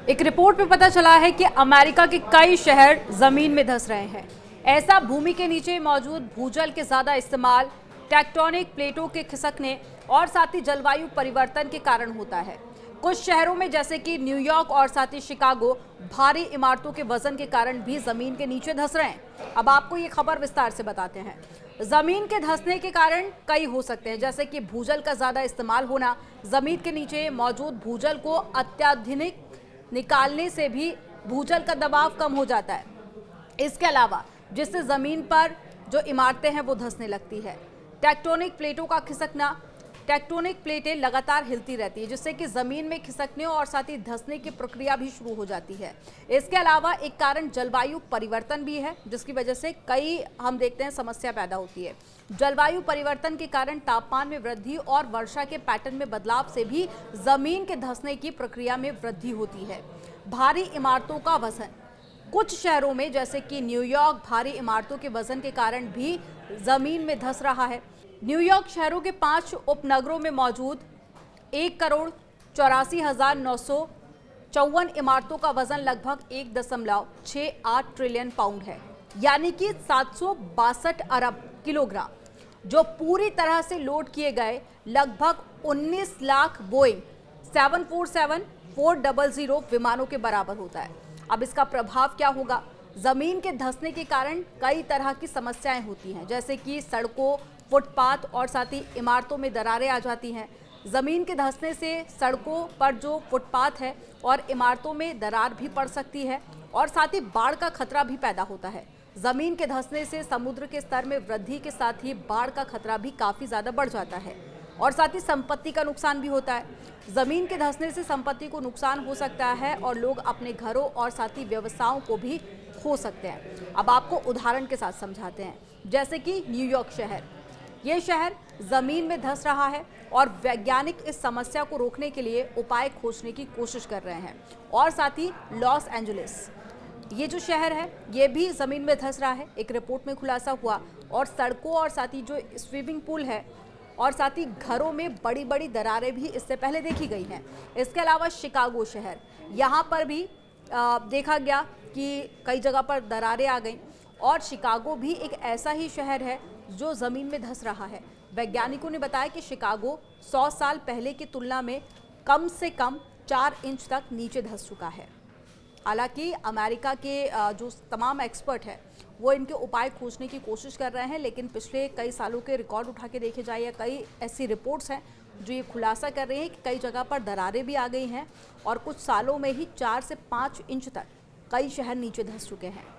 एक रिपोर्ट में पता चला है कि अमेरिका के कई शहर जमीन में धंस रहे हैं। ऐसा भूमि के नीचे मौजूद भूजल के ज्यादा इस्तेमाल, टेक्टोनिक प्लेटों के खिसकने और साथ ही जलवायु परिवर्तन के कारण होता है। कुछ शहरों में जैसे कि न्यूयॉर्क और साथ ही शिकागो भारी इमारतों के वजन के कारण भी जमीन के नीचे धंस रहे हैं। अब आपको ये खबर विस्तार से बताते हैं। जमीन के धंसने के कारण कई हो सकते हैं, जैसे कि भूजल का ज्यादा इस्तेमाल होना, जमीन के नीचे मौजूद भूजल को अत्याधुनिक निकालने से भी भूजल का दबाव कम हो जाता है। इसके अलावा जिससे जमीन पर जो इमारतें हैं वो धंसने लगती है। टेक्टोनिक प्लेटों का खिसकना, टेक्टोनिक प्लेटें लगातार हिलती रहती है जिससे कि जमीन में खिसकने और साथ ही धंसने की प्रक्रिया भी शुरू हो जाती है। इसके अलावा एक कारण जलवायु परिवर्तन भी है, जिसकी वजह से कई हम देखते हैं समस्या पैदा होती है। जलवायु परिवर्तन के कारण तापमान में वृद्धि और वर्षा के पैटर्न में बदलाव से भी जमीन के धंसने की प्रक्रिया में वृद्धि होती है। भारी इमारतों का वजन, कुछ शहरों में जैसे कि न्यूयॉर्क भारी इमारतों के वजन के कारण भी जमीन में धंस रहा है। न्यूयॉर्क शहरों के 5 उपनगरों में मौजूद 1,84,954 इमारतों का वजन लगभग 1.68 ट्रिलियन पाउंड है, यानी कि 762 अरब किलोग्राम, जो पूरी तरह से लोड किए गए लगभग 19 लाख बोइंग 747-400 विमानों के बराबर होता है। अब इसका प्रभाव क्या होगा? जमीन के धंसने के कारण कई तरह की समस्याएं होती हैं, जैसे कि सड़कों, फुटपाथ और साथ ही इमारतों में दरारें आ जाती हैं। जमीन के धंसने से सड़कों पर जो फुटपाथ है और इमारतों में दरार भी पड़ सकती है और साथ ही बाढ़ का खतरा भी पैदा होता है। जमीन के धंसने से समुद्र के स्तर में वृद्धि के साथ ही बाढ़ का खतरा भी काफी ज्यादा बढ़ जाता है और साथ ही संपत्ति का नुकसान भी होता है। जमीन के धंसने से संपत्ति को नुकसान हो सकता है और लोग अपने घरों और साथ ही व्यवसायों को भी खो सकते हैं। अब आपको उदाहरण के साथ समझाते हैं, जैसे कि न्यूयॉर्क शहर। ये शहर जमीन में धंस रहा है और वैज्ञानिक इस समस्या को रोकने के लिए उपाय खोजने की कोशिश कर रहे हैं। और साथ ही लॉस एंजलिस, ये जो शहर है ये भी जमीन में धंस रहा है, एक रिपोर्ट में खुलासा हुआ। और सड़कों और साथ ही जो स्विमिंग पूल है और साथ ही घरों में बड़ी बड़ी दरारें भी इससे पहले देखी गई हैं। इसके अलावा शिकागो शहर, यहाँ पर भी देखा गया कि कई जगह पर दरारें आ गई और शिकागो भी एक ऐसा ही शहर है जो जमीन में धंस रहा है। वैज्ञानिकों ने बताया कि शिकागो 100 साल पहले की तुलना में कम से कम 4 इंच तक नीचे धंस चुका है। हालांकि अमेरिका के जो तमाम एक्सपर्ट हैं वो इनके उपाय खोजने की कोशिश कर रहे हैं, लेकिन पिछले कई सालों के रिकॉर्ड उठा के देखे जाए या कई ऐसी रिपोर्ट्स हैं जो ये खुलासा कर रहे हैं कि कई जगह पर दरारें भी आ गई हैं और कुछ सालों में ही 4 से 5 इंच तक कई शहर नीचे धंस चुके हैं।